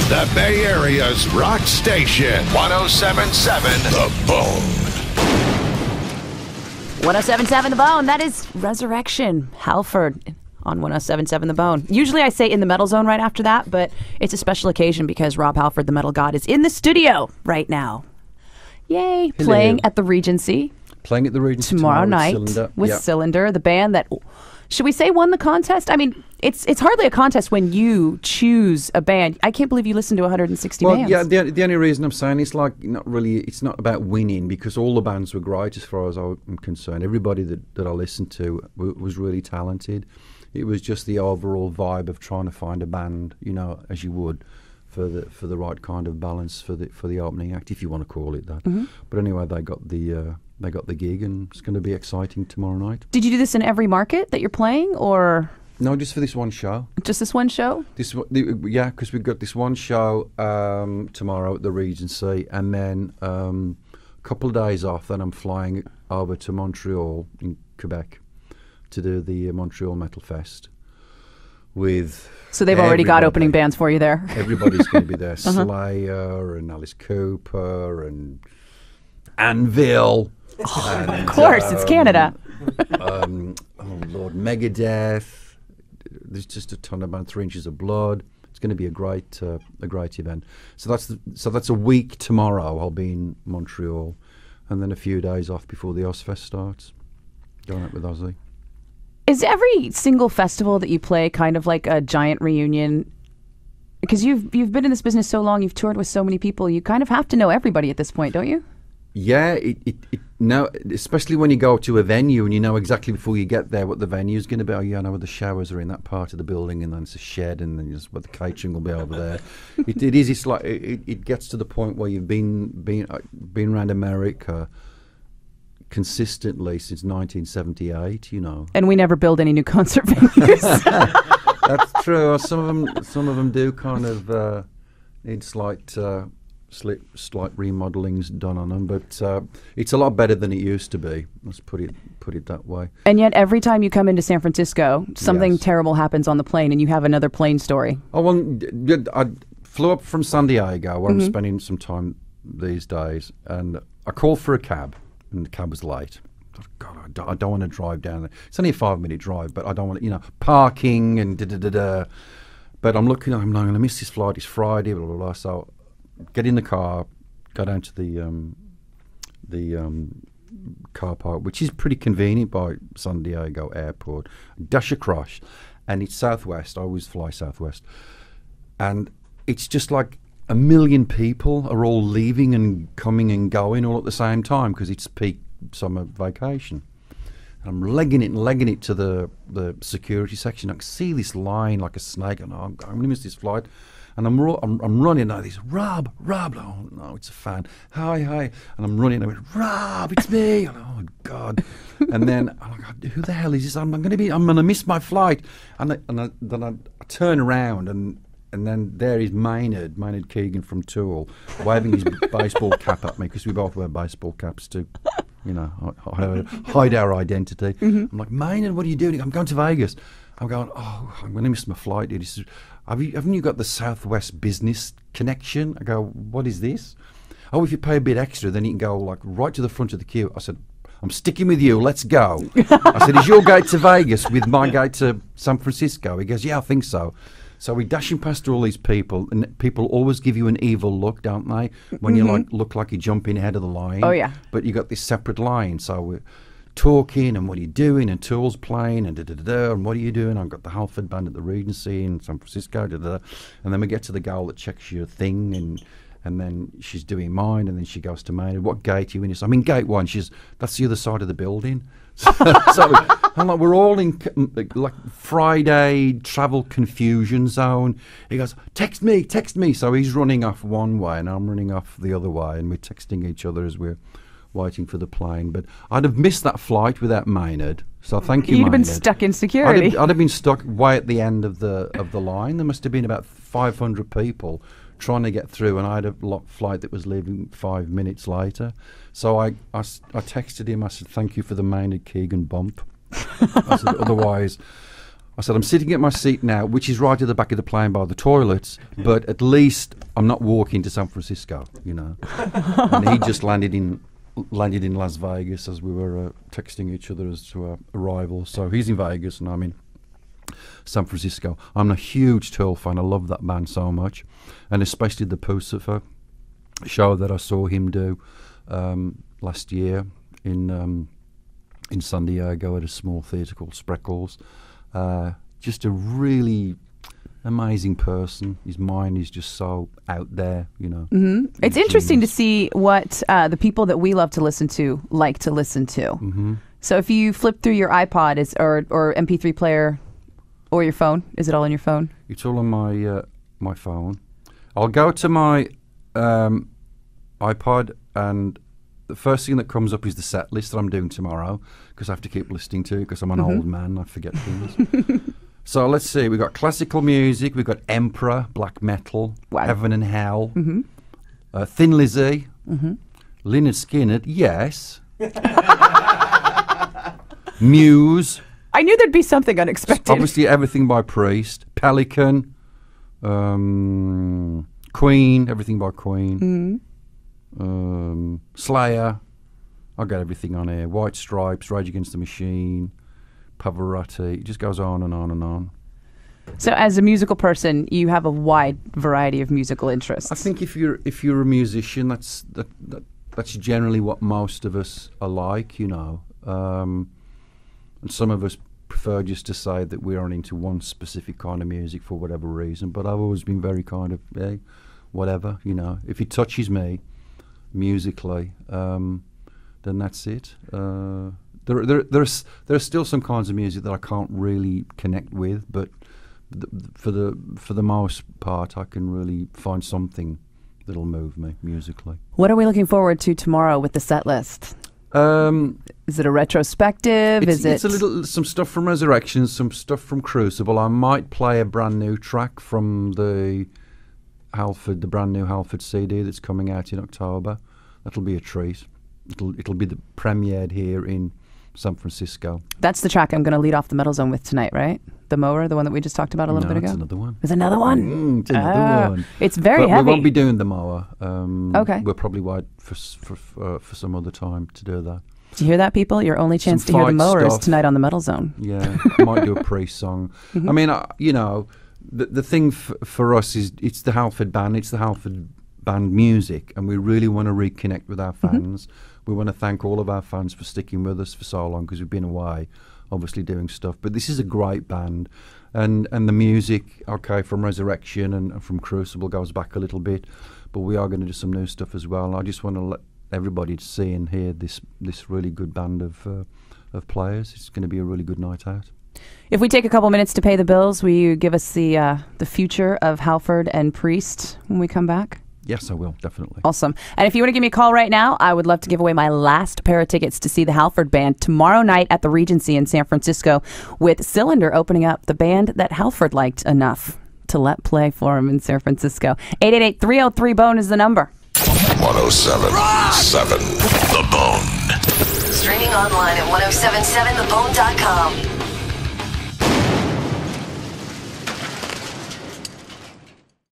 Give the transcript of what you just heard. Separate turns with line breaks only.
The Bay Area's rock station. 107.7 The Bone.
107.7 The Bone. That is Resurrection. Halford on 107.7 The Bone. Usually I say in the metal zone right after that, but it's a special occasion because Rob Halford, the metal god, is in the studio right now. Yay.
Hello.
Playing at the Regency.
Playing at the Regency
tomorrow night with Cylinder, the band that, should we say, won the contest? I mean, it's hardly a contest when you choose a band. I can't believe you listened to 160 bands.
Yeah, the only reason I'm saying it's like it's not about winning, because all the bands were great as far as I'm concerned. Everybody that I listened to was really talented. It was just the overall vibe of trying to find a band, as you would for the right kind of balance for the opening act, if you want to call it that. Mm-hmm. But anyway, they got the gig, and it's going to be exciting tomorrow night.
Did you do this in every market that you're playing, or?
No, just for this one show.
Just this one show?
Yeah, because we've got this one show tomorrow at the Regency, and then a couple of days off. Then I'm flying over to Montreal in Quebec to do the Montreal Metal Fest with.
So they've already got opening bands for you there.
Everybody's going to be there. Slayer and Alice Cooper and Anvil.
Oh, of course, it's Canada.
Oh Lord, Megadeth. There's just a ton of bands. 3 Inches of Blood. It's going to be a great event. So that's a week tomorrow. I'll be in Montreal, and then a few days off before the Ozfest starts. Going out with Ozzy.
Is every single festival that you play kind of like a giant reunion? Because you've been in this business so long, you've toured with so many people, you kind of have to know everybody at this point, don't you?
Yeah, no, especially when you go to a venue and you know exactly before you get there what the venue's going to be. Oh, yeah, I know where the showers are in that part of the building, and then it's a shed, and then just where the catering will be over there. It's like it gets to the point where you've been around America consistently since 1978,
And we never build any new concert venues.
That's true. Some of them do kind of need slight remodelings done on them, but it's a lot better than it used to be. Let's put it that way.
And yet, every time you come into San Francisco, something terrible happens on the plane, and you have another plane story. Oh,
well, I flew up from San Diego, where I'm spending some time these days, and I called for a cab, and the cab was late. God, I don't want to drive down there. It's only a 5-minute drive, but I don't want to, parking and da-da-da-da. But I'm looking, I'm going to miss this flight. It's Friday, blah, blah, blah. So get in the car, go down to the car park, which is pretty convenient by San Diego Airport. Dash across, and it's Southwest. I always fly Southwest. And it's just like a million people are all leaving and coming and going all at the same time because it's peak summer vacation. I'm legging it to the security section. I can see this line like a snake, and I'm going to miss this flight. And I'm running now. This Rob. Oh no, it's a fan. Hi. And I'm running. I went, Rob, it's me. And, oh God. And then I'm like, who the hell is this? I'm going to miss my flight. And then I turn around and then there is Maynard Keegan from Tool, waving his baseball cap at me, because we both wear baseball caps to, hide our identity. Mm-hmm. I'm like, Maynard, what are you doing? I'm going to Vegas. I'm going, I'm going to miss my flight, dude. He says, haven't you got the Southwest business connection? I go, what is this? Oh, if you pay a bit extra, then you can go like right to the front of the queue. I said, I'm sticking with you. Let's go. I said, is your gate to Vegas with my gate to San Francisco? He goes, yeah, I think so. So we're dashing past all these people, and people always give you an evil look, don't they? When you look like you're jumping ahead of the line.
Oh, yeah.
But you got this separate line. So we're talking, and what are you doing? And Tool's playing, and da-da-da-da, and what are you doing? I've got the Halford band at the Regency in San Francisco, da-da-da. And then we get to the girl that checks your thing, and then she's doing mine, and then she goes to Maynard. What gate are you in? I'm in gate 1. That's the other side of the building. So I'm like, we're all in like Friday travel confusion zone. He goes, text me. So he's running off one way, and I'm running off the other way, and we're texting each other as we're waiting for the plane. But I'd have missed that flight without Maynard. So thank you,
You'd
Maynard.
have been stuck in security.
I'd have been stuck way at the end of the line. There must have been about 500 people trying to get through, and I had a flight that was leaving 5 minutes later. So I texted him. I said, thank you for the Maynard Keegan bump. I said, otherwise, I'm sitting at my seat now, which is right at the back of the plane by the toilets, but at least I'm not walking to San Francisco, you know. And he just landed in Las Vegas as we were texting each other as to our arrival. So he's in Vegas and I'm in San Francisco. I'm a huge Tool fan. I love that band so much, and especially the Pucifer show that I saw him do last year in San Diego at a small theatre called Spreckles. Just a really amazing person. His mind is just so out there, you know.
Mm-hmm. It's interesting to see what the people that we love to listen to like to listen to.
Mm-hmm.
So if you flip through your iPod or MP3 player or your phone, is it all on your phone?
It's all on my my phone. I'll go to my iPod, and the first thing that comes up is the set list that I'm doing tomorrow, because I have to keep listening to, because I'm an old man, I forget things. So let's see, we've got classical music, we've got Emperor, black metal,
Wow.
Heaven and Hell, Thin Lizzy, Lynyrd Skynyrd, yes, Muse,
I knew there'd be something unexpected.
obviously everything by Priest, Pelican, Queen, everything by Queen, Slayer, I got everything on here, White Stripes, Rage Against the Machine, Pavarotti, it just goes on and on and on.
So as a musical person, you have a wide variety of musical interests.
I think if you're a musician, that's generally what most of us are like, you know. And some of us prefer just to say that we aren't into one specific kind of music for whatever reason. But I've always been very kind of, hey, whatever, you know. If it touches me musically, then that's it. There are still some kinds of music that I can't really connect with, but for the most part, I can really find something that'll move me musically.
What are we looking forward to tomorrow with the set list? Is it a retrospective?
It's some stuff from Resurrection, some stuff from Crucible. I might play a brand new track from the brand new Halford CD that's coming out in October. That'll be a treat. It'll be premiered here in San Francisco.
That's the track I'm going to lead off the Metal Zone with tonight, right? The Mower, the one that we just talked about a little bit ago?
It's another one.
There's another one?
It's another one.
It's very
but
heavy.
We won't be doing the Mower.
Okay.
We'll probably wait for some other time to do that.
Do you hear that, people? Your only chance to hear the Mower is tonight on the Metal Zone.
Yeah, I might do a Priest song. I mean, you know, the thing for us is it's the Halford band, it's the Halford band music, and we really want to reconnect with our fans. We want to thank all of our fans for sticking with us for so long, because we've been away, obviously doing stuff. But this is a great band, and the music, okay, from Resurrection and from Crucible goes back a little bit, but we are going to do some new stuff as well. And I just want to let everybody see and hear this really good band of players. It's going to be a really good night out.
If we take a couple minutes to pay the bills, will you give us the future of Halford and Priest when we come back?
Yes, I will, definitely.
Awesome. And if you want to give me a call right now, I would love to give away my last pair of tickets to see the Halford Band tomorrow night at the Regency in San Francisco, with Cylinder opening up, the band that Halford liked enough to let play for him in San Francisco. 888-303-BONE is the number.
107.7 The Bone.
Streaming online at 1077thebone.com.